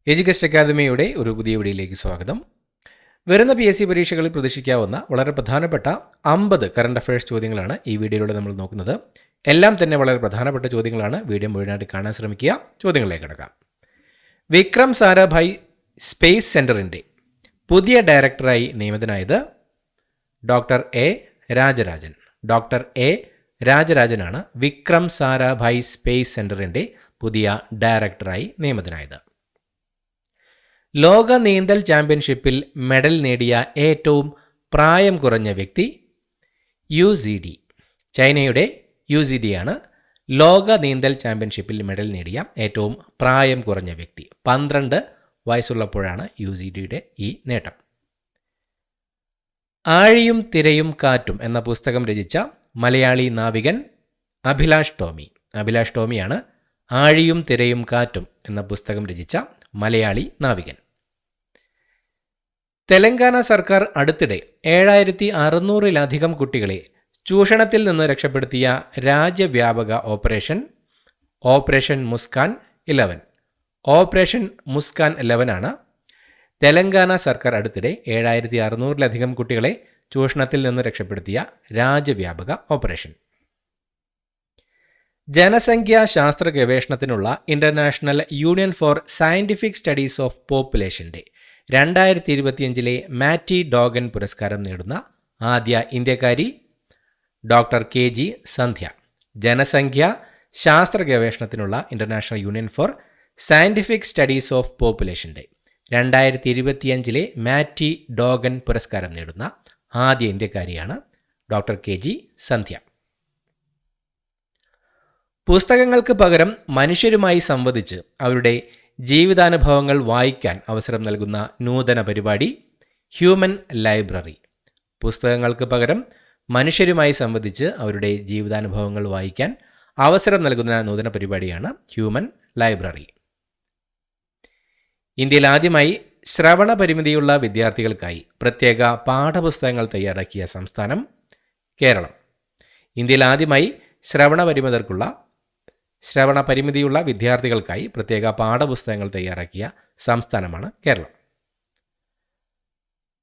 Education അക്കാദമിയുടെ ഒരു പുതിയ വീഡിയോയിലേക്ക് സ്വാഗതം. വരുന്ന PSC പരീക്ഷകളിൽ പ്രതീക്ഷിക്കാവുന്ന വളരെ പ്രധാനപ്പെട്ട 50 കറണ്ട് അഫയേഴ്സ് ചോദ്യങ്ങളാണ് ഈ വീഡിയോയിലൂടെ നമ്മൾ നോക്കുന്നത്. എല്ലാം തന്നെ വളരെ പ്രധാനപ്പെട്ട ചോദ്യങ്ങളാണ്. വീഡിയോ മുഴുവനായിട്ട് കാണാൻ ശ്രമിക്കുക. ചോദ്യങ്ങളിലേക്ക് കിടക്കാം. വിക്രം സാരാഭായ് സ്പേസ് സെൻറ്ററിൻ്റെ പുതിയ ഡയറക്ടറായി നിയമിതനായത് doctor A Rajarajan. Doctor A രാജരാജനാണ് വിക്രം സാരാഭായ് സ്പേസ് സെൻറ്ററിൻ്റെ പുതിയ ഡയറക്ടറായി നിയമിതനായത്. ലോക നീന്തൽ ചാമ്പ്യൻഷിപ്പിൽ മെഡൽ നേടിയ ഏറ്റവും പ്രായം കുറഞ്ഞ വ്യക്തി UZD. ചൈനയുടെ UZD ആണ് ലോക നീന്തൽ ചാമ്പ്യൻഷിപ്പിൽ മെഡൽ നേടിയ ഏറ്റവും പ്രായം കുറഞ്ഞ വ്യക്തി. 12 വയസ്സുള്ളപ്പോഴാണ് UZDയുടെ ഈ നേട്ടം. ആഴിയും തിരയും കാറ്റും എന്ന പുസ്തകം രചിച്ച മലയാളി നാവികൻ അഭിലാഷ് ടോമി. അഭിലാഷ് ടോമിയാണ് ആഴിയും തിരയും കാറ്റും എന്ന പുസ്തകം രചിച്ച മലയാളി നാവികൻ. തെലങ്കാന സർക്കാർ അടുത്തിടെ 7600-ലധികം കുട്ടികളെ ചൂഷണത്തിൽ നിന്ന് രക്ഷപ്പെടുത്തിയ രാജ്യവ്യാപക ഓപ്പറേഷൻ മുസ്കാൻ 11. ഓപ്പറേഷൻ മുസ്കാൻ 11 ആണ് തെലങ്കാന സർക്കാർ അടുത്തിടെ 7600-ലധികം കുട്ടികളെ ചൂഷണത്തിൽ നിന്ന് രക്ഷപ്പെടുത്തിയ രാജ്യവ്യാപക ഓപ്പറേഷൻ. ജനസംഖ്യാ ശാസ്ത്ര ഗവേഷണത്തിനുള്ള international union for scientific studies of പോപ്പുലേഷന്റെ 2025 മാറ്റി ഡോഗൻ പുരസ്കാരം നേടുന്ന ആദ്യ ഇന്ത്യക്കാരി ഡോക്ടർ KG സന്ധ്യ. ജനസംഖ്യാ ശാസ്ത്ര ഗവേഷണത്തിനുള്ള international union for scientific studies of പോപ്പുലേഷന്റെ 2025 മാറ്റി ഡോഗൻ പുരസ്കാരം നേടുന്ന ആദ്യ ഇന്ത്യക്കാരിയാണ് ഡോക്ടർ KG സന്ധ്യ. പുസ്തകങ്ങൾക്ക് പകരം മനുഷ്യരുമായി സംവദിച്ച് അവരുടെ ജീവിതാനുഭവങ്ങൾ വായിക്കാൻ അവസരം നൽകുന്ന നൂതന പരിപാടി ഹ്യൂമൻ ലൈബ്രറി. പുസ്തകങ്ങൾക്ക് പകരം മനുഷ്യരുമായി സംവദിച്ച് അവരുടെ ജീവിതാനുഭവങ്ങൾ വായിക്കാൻ അവസരം നൽകുന്ന നൂതന പരിപാടിയാണ് ഹ്യൂമൻ ലൈബ്രറി. ഇന്ത്യയിൽ ആദ്യമായി ശ്രവണ പരിമിതിയുള്ള വിദ്യാർത്ഥികൾക്കായി പ്രത്യേക പാഠപുസ്തകങ്ങൾ തയ്യാറാക്കിയ സംസ്ഥാനം കേരളം. ഇന്ത്യയിൽ ആദ്യമായി ശ്രവണ പരിമിതിയുള്ള വിദ്യാർത്ഥികൾക്കായി പ്രത്യേക പാഠപുസ്തകങ്ങൾ തയ്യാറാക്കിയ സംസ്ഥാനമാണ് കേരളം.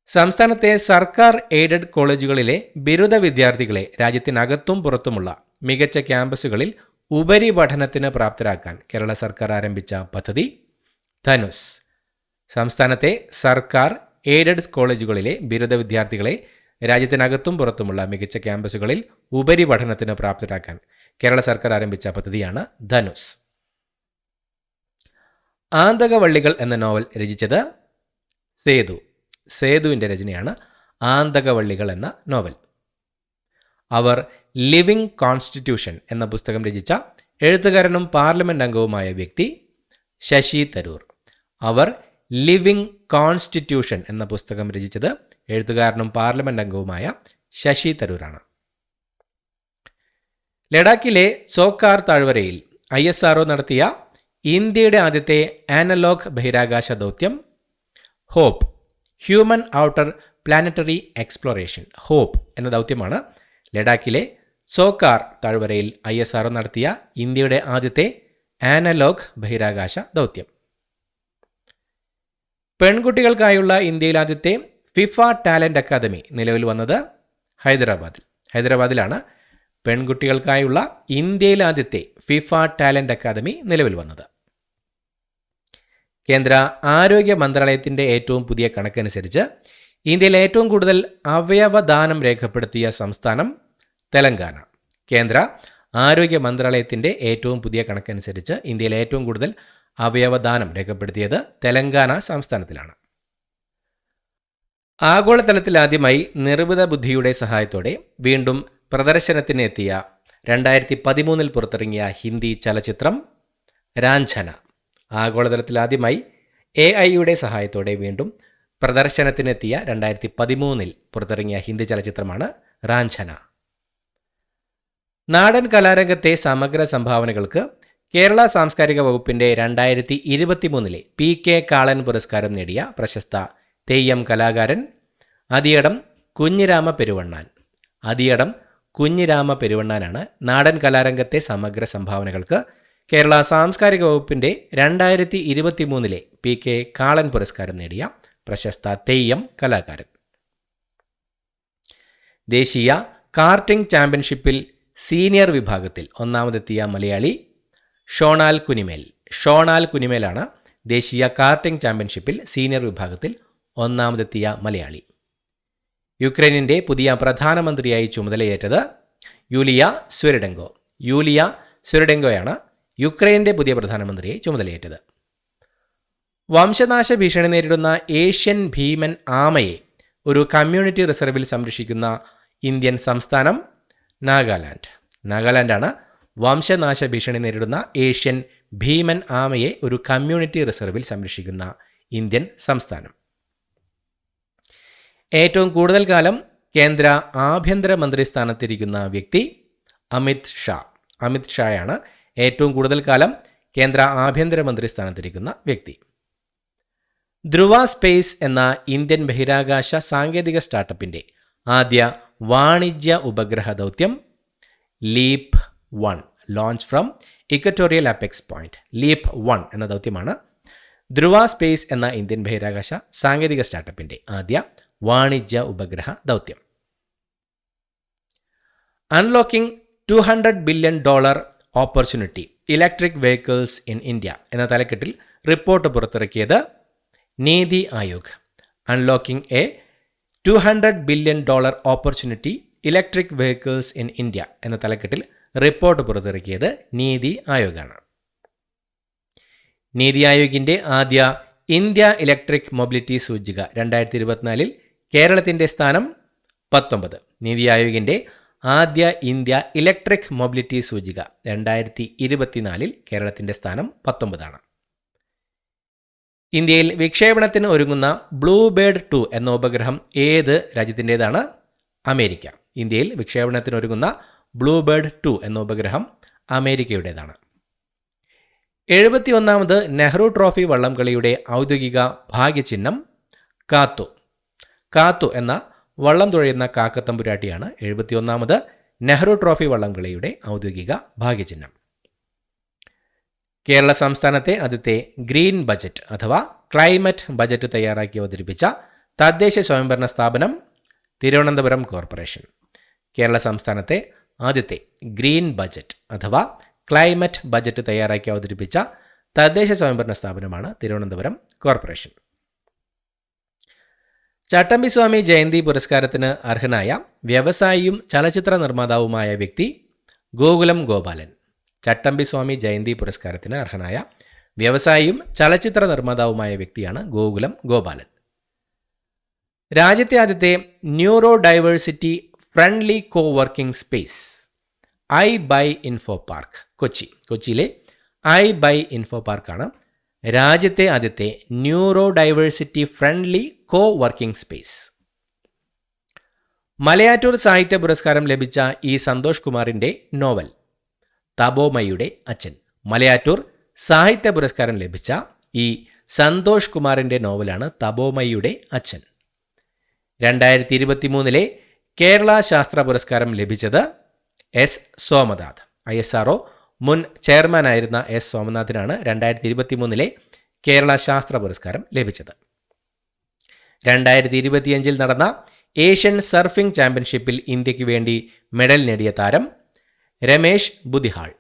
സംസ്ഥാനത്തെ സർക്കാർ എയ്ഡഡ് കോളേജുകളിലെ ബിരുദ വിദ്യാർത്ഥികളെ രാജ്യത്തിനകത്തും പുറത്തുമുള്ള മികച്ച ക്യാമ്പസുകളിൽ ഉപരിപഠനത്തിന് പ്രാപ്തരാക്കാൻ കേരള സർക്കാർ ആരംഭിച്ച പദ്ധതി ധനുസ്. സംസ്ഥാനത്തെ സർക്കാർ എയ്ഡഡ് കോളേജുകളിലെ ബിരുദ വിദ്യാർത്ഥികളെ രാജ്യത്തിനകത്തും പുറത്തുമുള്ള മികച്ച ക്യാമ്പസുകളിൽ ഉപരിപഠനത്തിന് പ്രാപ്തരാക്കാൻ കേരള സർക്കാർ ആരംഭിച്ച പദ്ധതിയാണ് ധനുസ്. ആന്തകവള്ളികൾ എന്ന നോവൽ രചിച്ചത് സേതുവിൻ്റെ രചനയാണ് ആന്തകവള്ളികൾ എന്ന നോവൽ. അവർ ലിവിംഗ് കോൺസ്റ്റിറ്റ്യൂഷൻ എന്ന പുസ്തകം രചിച്ച എഴുത്തുകാരനും പാർലമെന്റ് അംഗവുമായ വ്യക്തി ശശി തരൂർ. അവർ ലിവിംഗ് കോൺസ്റ്റിറ്റ്യൂഷൻ എന്ന പുസ്തകം രചിച്ചത് എഴുത്തുകാരനും പാർലമെന്റ് അംഗവുമായ ശശി തരൂരാണ്. ലഡാക്കിലെ സോക്കാർ താഴ്വരയിൽ ISRO നടത്തിയ ഇന്ത്യയുടെ ആദ്യത്തെ ആനലോഗ് ബഹിരാകാശ ദൗത്യം hope, human outer planetary exploration. Hope എന്ന ദൗത്യമാണ് ലഡാക്കിലെ സോക്കാർ താഴ്വരയിൽ ISRO നടത്തിയ ഇന്ത്യയുടെ ആദ്യത്തെ ആനലോഗ് ബഹിരാകാശ ദൗത്യം. പെൺകുട്ടികൾക്കായുള്ള ഇന്ത്യയിൽ ആദ്യത്തെ ഫിഫ ടാലന്റ് അക്കാദമി നിലവിൽ വന്നത് ഹൈദരാബാദിലാണ് പെൺകുട്ടികൾക്കായുള്ള ഇന്ത്യയിലെ ആദ്യത്തെ ഫിഫ ടാലന്റ് അക്കാദമി നിലവിൽ വന്നത്. കേന്ദ്ര ആരോഗ്യ മന്ത്രാലയത്തിൻ്റെ ഏറ്റവും പുതിയ കണക്കനുസരിച്ച് ഇന്ത്യയിൽ ഏറ്റവും കൂടുതൽ അവയവദാനം രേഖപ്പെടുത്തിയ സംസ്ഥാനം തെലങ്കാന. കേന്ദ്ര ആരോഗ്യ മന്ത്രാലയത്തിൻ്റെ ഏറ്റവും പുതിയ കണക്കനുസരിച്ച് ഇന്ത്യയിൽ ഏറ്റവും കൂടുതൽ അവയവദാനം രേഖപ്പെടുത്തിയത് തെലങ്കാന സംസ്ഥാനത്തിലാണ്. ആഗോളതലത്തിൽ ആദ്യമായി നിർമ്മിത ബുദ്ധിയുടെ സഹായത്തോടെ വീണ്ടും പ്രദർശനത്തിന് എത്തിയ 2013 പുറത്തിറങ്ങിയ ഹിന്ദി ചലച്ചിത്രം രാഞ്ഛന. ആഗോളതലത്തിൽ ആദ്യമായി AI സഹായത്തോടെ വീണ്ടും പ്രദർശനത്തിനെത്തിയ 2013 പുറത്തിറങ്ങിയ ഹിന്ദി ചലച്ചിത്രമാണ് രാഞ്ഛന. നാടൻ കലാരംഗത്തെ സമഗ്ര സംഭാവനകൾക്ക് കേരള സാംസ്കാരിക വകുപ്പിൻ്റെ 2023 PK കാളൻ പുരസ്കാരം നേടിയ പ്രശസ്ത തെയ്യം കലാകാരൻ അതിയടം കുഞ്ഞിരാമ പെരുവണ്ണാനാണ് നാടൻ കലാരംഗത്തെ സമഗ്ര സംഭാവനകൾക്ക് കേരള സാംസ്കാരിക വകുപ്പിൻ്റെ 2023 PK കാളൻ പുരസ്കാരം നേടിയ പ്രശസ്ത തെയ്യം കലാകാരൻ. ദേശീയ കാർട്ടിംഗ് ചാമ്പ്യൻഷിപ്പിൽ സീനിയർ വിഭാഗത്തിൽ ഒന്നാമതെത്തിയ മലയാളി ഷോണാൽ കുനിമേൽ. ഷോണാൽ കുനിമേലാണ് ദേശീയ കാർട്ടിംഗ് ചാമ്പ്യൻഷിപ്പിൽ സീനിയർ വിഭാഗത്തിൽ ഒന്നാമതെത്തിയ മലയാളി. യുക്രൈനിൻ്റെ പുതിയ പ്രധാനമന്ത്രിയായി ചുമതലയേറ്റത് യൂലിയ സ്വരിഡെങ്കോ. യൂലിയ സ്വരിഡെങ്കോയാണ് യുക്രൈൻ്റെ പുതിയ പ്രധാനമന്ത്രിയായി ചുമതലയേറ്റത്. വംശനാശ ഭീഷണി നേരിടുന്ന ഏഷ്യൻ ഭീമൻ ആമയെ ഒരു കമ്മ്യൂണിറ്റി റിസർവിൽ സംരക്ഷിക്കുന്ന ഇന്ത്യൻ സംസ്ഥാനം നാഗാലാൻഡ്. നാഗാലാൻഡാണ് വംശനാശ ഭീഷണി നേരിടുന്ന ഏഷ്യൻ ഭീമൻ ആമയെ ഒരു കമ്മ്യൂണിറ്റി റിസർവിൽ സംരക്ഷിക്കുന്ന ഇന്ത്യൻ സംസ്ഥാനം. ഏറ്റവും കൂടുതൽ കാലം കേന്ദ്ര ആഭ്യന്തരമന്ത്രി സ്ഥാനത്തിരിക്കുന്ന വ്യക്തി അമിത് ഷാ. അമിത് ഷായാണ് ഏറ്റവും കൂടുതൽ കാലം കേന്ദ്ര ആഭ്യന്തരമന്ത്രി സ്ഥാനത്തിരിക്കുന്ന വ്യക്തി. ധ്രുവ സ്പേസ് എന്ന ഇന്ത്യൻ ബഹിരാകാശ സാങ്കേതിക സ്റ്റാർട്ടപ്പിൻ്റെ ആദ്യ വാണിജ്യ ഉപഗ്രഹ ദൗത്യം leap 1 launch from equatorial apex point. Leap 1 എന്ന ദൗത്യമാണ് ധ്രുവ സ്പേസ് എന്ന ഇന്ത്യൻ ബഹിരാകാശ സാങ്കേതിക സ്റ്റാർട്ടപ്പിൻ്റെ ആദ്യ വാണിജ്യ ഉപഗ്രഹ ദൗത്യം. Unlocking $200 billion opportunity electric vehicles in India എന്ന തലക്കെട്ടിൽ റിപ്പോർട്ട് പുറത്തിറക്കിയത് NITI Aayog. Unlocking A $200 billion opportunity electric vehicles in India എന്ന തലക്കെട്ടിൽ റിപ്പോർട്ട് പുറത്തിറക്കിയത് നീതി ആയോഗാണ്. നീതി ആയോഗിൻ്റെ ആദ്യ ഇന്ത്യ ഇലക്ട്രിക് മൊബിലിറ്റി സൂചിക 2024 കേരളത്തിൻ്റെ സ്ഥാനം 19. നീതി ആയോഗിൻ്റെ ആദ്യ ഇന്ത്യ ഇലക്ട്രിക് മൊബിലിറ്റി സൂചിക 2024 കേരളത്തിൻ്റെ സ്ഥാനം 19. ഇന്ത്യയിൽ വിക്ഷേപണത്തിന് ഒരുങ്ങുന്ന ബ്ലൂബേർഡ് 2 എന്ന ഉപഗ്രഹം ഏത് രാജ്യത്തിൻ്റേതാണ്? അമേരിക്ക. ഇന്ത്യയിൽ വിക്ഷേപണത്തിന് ഒരുങ്ങുന്ന ബ്ലൂബേർഡ് 2 എന്ന ഉപഗ്രഹം അമേരിക്കയുടേതാണ്. 71ാമത് നെഹ്റു ട്രോഫി വള്ളംകളിയുടെ ഔദ്യോഗിക ഭാഗ്യചിഹ്നം കാത്തു. കാത്തു എന്ന വള്ളം തുഴയുന്ന കാക്കത്തമ്പുരാട്ടിയാണ് 71ാമത് നെഹ്റു ട്രോഫി വള്ളംകളിയുടെ ഔദ്യോഗിക ഭാഗ്യചിഹ്നം. കേരള സംസ്ഥാനത്തെ ആദ്യത്തെ ഗ്രീൻ ബജറ്റ് അഥവാ ക്ലൈമറ്റ് ബജറ്റ് തയ്യാറാക്കി അവതരിപ്പിച്ച തദ്ദേശ സ്വയംഭരണ സ്ഥാപനം തിരുവനന്തപുരം കോർപ്പറേഷൻ. കേരള സംസ്ഥാനത്തെ ആദ്യത്തെ ഗ്രീൻ ബജറ്റ് അഥവാ ക്ലൈമറ്റ് ബജറ്റ് തയ്യാറാക്കി അവതരിപ്പിച്ച തദ്ദേശ സ്വയംഭരണ സ്ഥാപനമാണ് തിരുവനന്തപുരം കോർപ്പറേഷൻ. ചട്ടമ്പിസ്വാമി ജയന്തി പുരസ്കാരത്തിന് അർഹനായ വ്യവസായിയും ചലച്ചിത്ര നിർമ്മാതാവുമായ വ്യക്തി ഗോകുലം ഗോപാലൻ. ചട്ടമ്പിസ്വാമി ജയന്തി പുരസ്കാരത്തിന് അർഹനായ വ്യവസായിയും ചലച്ചിത്ര നിർമ്മാതാവുമായ വ്യക്തിയാണ് ഗോകുലം ഗോപാലൻ. രാജ്യത്തെ ആദ്യത്തെ neuro diversity friendly co working space I by Infopark Kochi. കൊച്ചിയിലെ ഐ ബൈ ഇൻഫോ പാർക്കാണ് രാജ്യത്തെ ആദ്യത്തെ neuro diversity friendly co working space. Malayattoor സാഹിത്യ പുരസ്കാരം ലഭിച്ച ഇ സന്തോഷ് കുമാറിൻ്റെ നോവൽ തപോമയുടെ അച്ഛൻ. മലയാറ്റൂർ സാഹിത്യ പുരസ്കാരം ലഭിച്ച ഇ സന്തോഷ് കുമാറിൻ്റെ നോവലാണ് തപോമയുടെ അച്ഛൻ. 2023 കേരള ശാസ്ത്ര പുരസ്കാരം ലഭിച്ചത് എസ് സോമനാഥ്. ISRO മുൻ ചെയർമാനായിരുന്ന എസ് സോമനാഥിനാണ് 2023 കേരള ശാസ്ത്ര പുരസ്കാരം ലഭിച്ചത്. 2025 നടന്ന ഏഷ്യൻ സർഫിംഗ് ചാമ്പ്യൻഷിപ്പിൽ ഇന്ത്യക്ക് വേണ്ടി മെഡൽ നേടിയ താരം രമേഷ് ബുദിഹാൾ.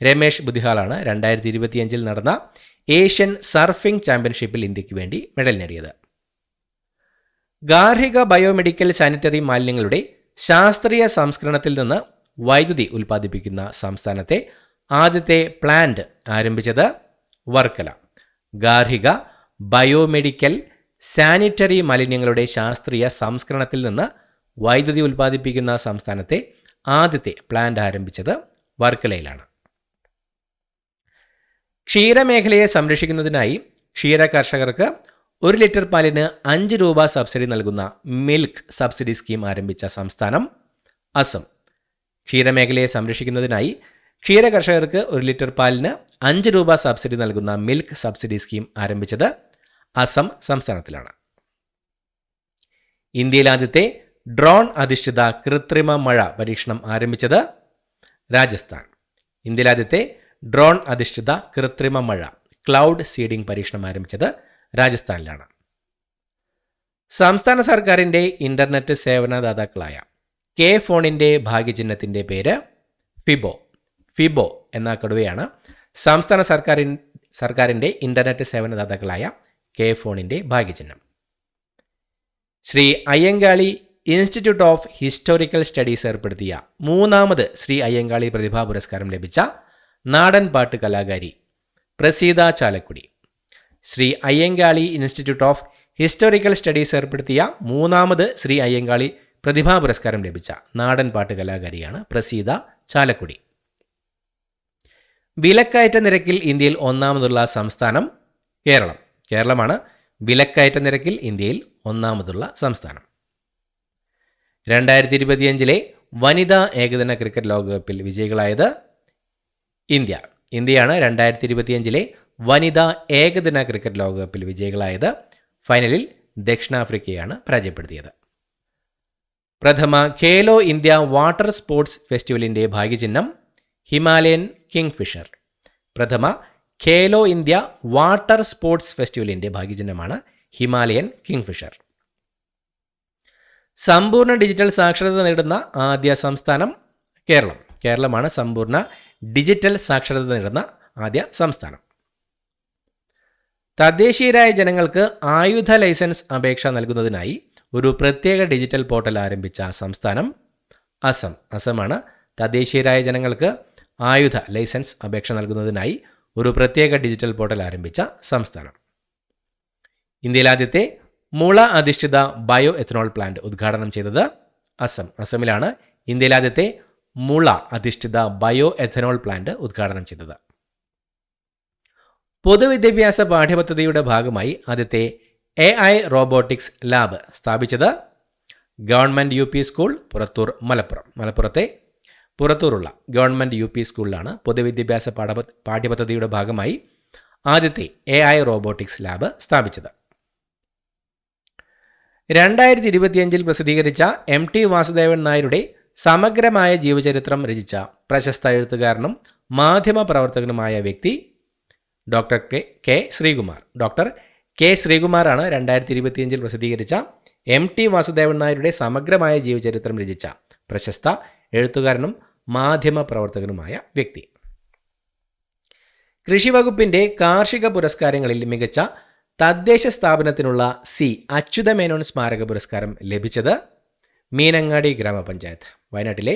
രമേഷ് ബുദിഹാളാണ് 2025 നടന്ന ഏഷ്യൻ സർഫിംഗ് ചാമ്പ്യൻഷിപ്പിൽ ഇന്ത്യക്ക് വേണ്ടി മെഡൽ നേടിയത്. ഗാർഹിക ബയോമെഡിക്കൽ സാനിറ്ററി മാലിന്യങ്ങളുടെ ശാസ്ത്രീയ സംസ്കരണത്തിൽ നിന്ന് വൈദ്യുതി ഉൽപ്പാദിപ്പിക്കുന്ന സംസ്ഥാനത്തെ ആദ്യത്തെ പ്ലാന്റ് ആരംഭിച്ചത് വർക്കല. ഗാർഹിക ബയോമെഡിക്കൽ സാനിറ്ററി മാലിന്യങ്ങളുടെ ശാസ്ത്രീയ സംസ്കരണത്തിൽ നിന്ന് വൈദ്യുതി ഉൽപ്പാദിപ്പിക്കുന്ന സംസ്ഥാനത്തെ ആദ്യത്തെ പ്ലാന്റ് ആരംഭിച്ചത് വർക്കലയിലാണ്. ക്ഷീരമേഖലയെ സംരക്ഷിക്കുന്നതിനായി ക്ഷീര കർഷകർക്ക് 1 ലിറ്റർ പാലിന് 5 രൂപ സബ്സിഡി നൽകുന്ന മിൽക്ക് സബ്സിഡി സ്കീം ആരംഭിച്ച സംസ്ഥാനം അസം. ക്ഷീരമേഖലയെ സംരക്ഷിക്കുന്നതിനായി ക്ഷീര കർഷകർക്ക് 1 ലിറ്റർ പാലിന് 5 രൂപ സബ്സിഡി നൽകുന്ന മിൽക്ക് സബ്സിഡി സ്കീം ആരംഭിച്ചത് അസം സംസ്ഥാനത്തിലാണ്. ഇന്ത്യയിൽ ആദ്യത്തെ ഡ്രോൺ അധിഷ്ഠിത കൃത്രിമ മഴ പരീക്ഷണം ആരംഭിച്ചത് രാജസ്ഥാൻ. ഇന്ത്യയിൽ ആദ്യത്തെ ഡ്രോൺ അധിഷ്ഠിത കൃത്രിമ മഴ ക്ലൗഡ് സീഡിംഗ് പരീക്ഷണം ആരംഭിച്ചത് രാജസ്ഥാനിലാണ്. സംസ്ഥാന സർക്കാരിൻ്റെ ഇൻ്റർനെറ്റ് സേവനദാതാക്കളായ കെ ഫോണിൻ്റെ ഭാഗ്യചിഹ്നത്തിൻ്റെ പേര് ഫിബോ എന്ന കടുവയാണ് സംസ്ഥാന സർക്കാരിൻ്റെ ഇൻ്റർനെറ്റ് സേവനദാതാക്കളായ കെ ഫോണിൻ്റെ ഭാഗ്യചിഹ്നം. Shri Ayyankali institute of historical studies ഏർപ്പെടുത്തിയ 3ാമത് ശ്രീ അയ്യങ്കാളി പ്രതിഭാ പുരസ്കാരം ലഭിച്ച നാടൻ പാട്ട് കലാകാരി Praseetha Chalakudy. Shri Ayyankali institute of historical studies ഏർപ്പെടുത്തിയ 3ാമത് ശ്രീ അയ്യങ്കാളി പ്രതിഭാ പുരസ്കാരം ലഭിച്ച നാടൻ പാട്ട് കലാകാരിയാണ് പ്രസീത ചാലക്കുടി. വിലക്കയറ്റ നിരക്കിൽ ഇന്ത്യയിൽ 1ാമതുള്ള സംസ്ഥാനം കേരളമാണ് വിലക്കയറ്റ നിരക്കിൽ ഇന്ത്യയിൽ 1ാമതുള്ള സംസ്ഥാനം. 2025 വനിതാ ഏകദിന ക്രിക്കറ്റ് ലോകകപ്പിൽ വിജയികളായത് ഇന്ത്യയാണ്. 2025 വനിതാ ഏകദിന ക്രിക്കറ്റ് ലോകകപ്പിൽ വിജയികളായത്. ഫൈനലിൽ ദക്ഷിണാഫ്രിക്കയാണ് പരാജയപ്പെടുത്തിയത്. പ്രഥമ ഖേലോ ഇന്ത്യ വാട്ടർ സ്പോർട്സ് ഫെസ്റ്റിവലിൻ്റെ ഭാഗ്യചിഹ്നം ഹിമാലയൻ കിങ്ഫിഷർ. പ്രഥമ ഖേലോ ഇന്ത്യ വാട്ടർ സ്പോർട്സ് ഫെസ്റ്റിവലിൻ്റെ ഭാഗ്യചിഹ്നമാണ് ഹിമാലയൻ കിങ്ഫിഷർ. സമ്പൂർണ്ണ ഡിജിറ്റൽ സാക്ഷരത നേടുന്ന ആദ്യ സംസ്ഥാനം കേരളമാണ് സമ്പൂർണ്ണ ഡിജിറ്റൽ സാക്ഷരത നേടുന്ന ആദ്യ സംസ്ഥാനം. തദ്ദേശീയരായ ജനങ്ങൾക്ക് ആയുധ ലൈസൻസ് അപേക്ഷ നൽകുന്നതിനായി ഒരു പ്രത്യേക ഡിജിറ്റൽ പോർട്ടൽ ആരംഭിച്ച സംസ്ഥാനം അസമാണ് തദ്ദേശീയരായ ജനങ്ങൾക്ക് ആയുധ ലൈസൻസ് അപേക്ഷ നൽകുന്നതിനായി ഒരു പ്രത്യേക ഡിജിറ്റൽ പോർട്ടൽ ആരംഭിച്ച സംസ്ഥാനം. ഇന്ത്യയിൽ ആദ്യത്തെ മുള അധിഷ്ഠിത ബയോ എഥനോൾ പ്ലാന്റ് ഉദ്ഘാടനം ചെയ്തത് അസമിലാണ് ഇന്ത്യയിൽ ആദ്യത്തെ മുള അധിഷ്ഠിത ബയോ എഥനോൾ പ്ലാന്റ് ഉദ്ഘാടനം ചെയ്തത്. പൊതുവിദ്യാഭ്യാസ പാഠ്യപദ്ധതിയുടെ ഭാഗമായി ആദ്യത്തെ AI റോബോട്ടിക്സ് ലാബ് സ്ഥാപിച്ചത് ഗവൺമെൻറ് UP സ്കൂൾ പുറത്തൂർ മലപ്പുറത്തെ പുറത്തൂറുള്ള ഗവൺമെൻറ് UP സ്കൂളിലാണ് പൊതുവിദ്യാഭ്യാസ പാഠ്യപദ്ധതിയുടെ ഭാഗമായി ആദ്യത്തെ AI റോബോട്ടിക്സ് ലാബ് സ്ഥാപിച്ചത്. 2025 പ്രസിദ്ധീകരിച്ച MT വാസുദേവൻ നായരുടെ സമഗ്രമായ ജീവചരിത്രം രചിച്ച പ്രശസ്ത എഴുത്തുകാരനും മാധ്യമ പ്രവർത്തകനുമായ വ്യക്തി ഡോക്ടർ കെ ശ്രീകുമാറാണ് 2025 പ്രസിദ്ധീകരിച്ച MT വാസുദേവൻ നായരുടെ സമഗ്രമായ ജീവചരിത്രം രചിച്ച പ്രശസ്ത എഴുത്തുകാരനും മാധ്യമ പ്രവർത്തകനുമായ വ്യക്തി. കൃഷി വകുപ്പിൻ്റെ കാർഷിക പുരസ്കാരങ്ങളിൽ മികച്ച തദ്ദേശ സ്ഥാപനത്തിനുള്ള അച്യുതമേനോൻ സ്മാരക പുരസ്കാരം ലഭിച്ചത് മീനങ്ങാടി ഗ്രാമപഞ്ചായത്ത്. വയനാട്ടിലെ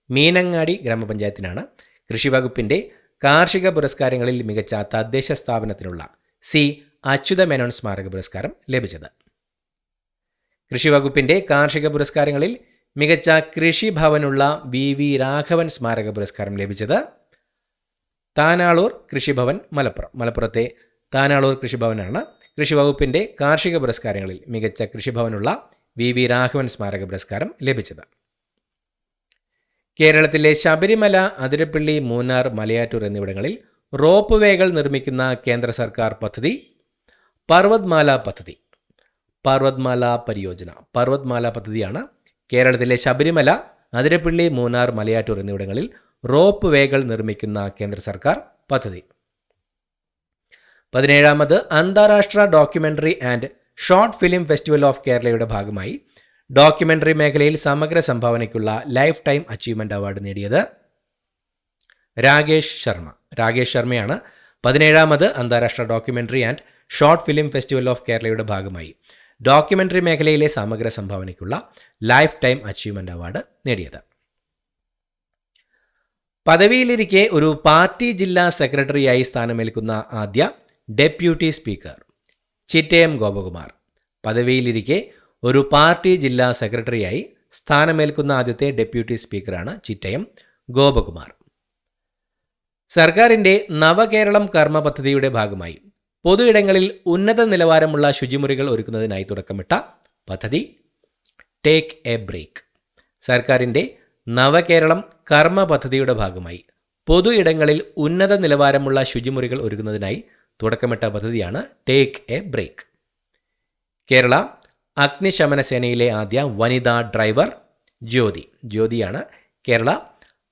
മീനങ്ങാടി ഗ്രാമപഞ്ചായത്തിനാണ് കൃഷി വകുപ്പിൻ്റെ കാർഷിക പുരസ്കാരങ്ങളിൽ മികച്ച തദ്ദേശ സ്ഥാപനത്തിനുള്ള അച്യുതമേനോൻ സ്മാരക പുരസ്കാരം ലഭിച്ചത്. കൃഷി വകുപ്പിൻ്റെ കാർഷിക പുരസ്കാരങ്ങളിൽ മികച്ച കൃഷിഭവനുള്ള VV രാഘവൻ സ്മാരക പുരസ്കാരം ലഭിച്ചത് താനാളൂർ കൃഷിഭവൻ മലപ്പുറത്തെ താനാളൂർ കൃഷിഭവനാണ് കൃഷി വകുപ്പിൻ്റെ കാർഷിക പുരസ്കാരങ്ങളിൽ മികച്ച കൃഷിഭവനുള്ള VV രാഘവൻ സ്മാരക പുരസ്കാരം ലഭിച്ചത്. കേരളത്തിലെ ശബരിമല, അതിരപ്പള്ളി, മൂന്നാർ, മലയാറ്റൂർ എന്നിവിടങ്ങളിൽ റോപ്പ് വേകൾ നിർമ്മിക്കുന്ന കേന്ദ്ര സർക്കാർ പദ്ധതി പർവ്വത്മാല പദ്ധതിയാണ് കേരളത്തിലെ ശബരിമല, അതിരപ്പള്ളി, മൂന്നാർ, മലയാറ്റൂർ എന്നിവിടങ്ങളിൽ റോപ്പ് വേകൾ നിർമ്മിക്കുന്ന കേന്ദ്ര സർക്കാർ പദ്ധതി. 17ാമത് അന്താരാഷ്ട്ര documentary and short film festival of കേരളയുടെ ഭാഗമായി ഡോക്യുമെൻ്ററി മേഖലയിൽ സമഗ്ര സംഭാവനയ്ക്കുള്ള ലൈഫ് ടൈം അച്ചീവ്മെൻ്റ് അവാർഡ് നേടിയത് രാകേഷ് ശർമ്മയാണ്. 17ാമത് അന്താരാഷ്ട്ര documentary and short film festival of കേരളയുടെ ഭാഗമായി ഡോക്യുമെൻ്ററി മേഖലയിലെ സമഗ്ര സംഭാവനയ്ക്കുള്ള ലൈഫ് ടൈം അച്ചീവ്മെൻ്റ് അവാർഡ് നേടിയത്. പദവിയിലിരിക്കെ ഒരു പാർട്ടി ജില്ലാ സെക്രട്ടറിയായി സ്ഥാനമേൽക്കുന്ന ആദ്യ ഡെപ്യൂട്ടി സ്പീക്കർ ചിറ്റയം ഗോപകുമാർ. പദവിയിലിരിക്കെ ഒരു പാർട്ടി ജില്ലാ സെക്രട്ടറിയായി സ്ഥാനമേൽക്കുന്ന ആദ്യത്തെ ഡെപ്യൂട്ടി സ്പീക്കറാണ് ചിറ്റയം ഗോപകുമാർ. സർക്കാരിൻ്റെ നവകേരളം കർമ്മ പദ്ധതിയുടെ ഭാഗമായി പൊതു ഇടങ്ങളിൽ ഉന്നത നിലവാരമുള്ള ശുചിമുറികൾ ഒരുക്കുന്നതിനായി തുടക്കമിട്ട പദ്ധതി ടേക്ക് എ ബ്രേക്ക്. സർക്കാരിൻ്റെ നവകേരളം കർമ്മ പദ്ധതിയുടെ ഭാഗമായി പൊതു ഇടങ്ങളിൽ ഉന്നത നിലവാരമുള്ള ശുചിമുറികൾ ഒരുക്കുന്നതിനായി തുടക്കമിട്ട പദ്ധതിയാണ് ടേക്ക് എ ബ്രേക്ക്. കേരള അഗ്നിശമന സേനയിലെ ആദ്യ വനിതാ ഡ്രൈവർ ജ്യോതിയാണ് കേരള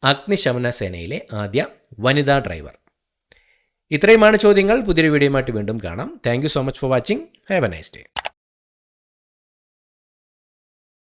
അഗ്നിശമന സേനയിലെ ആദ്യ വനിതാ ഡ്രൈവർ. ഇത്രയുമാണ് ചോദ്യങ്ങൾ. പുതിയൊരു വീഡിയോയുമായിട്ട് വീണ്ടും കാണാം. Thank you so much for watching. Have A nice day.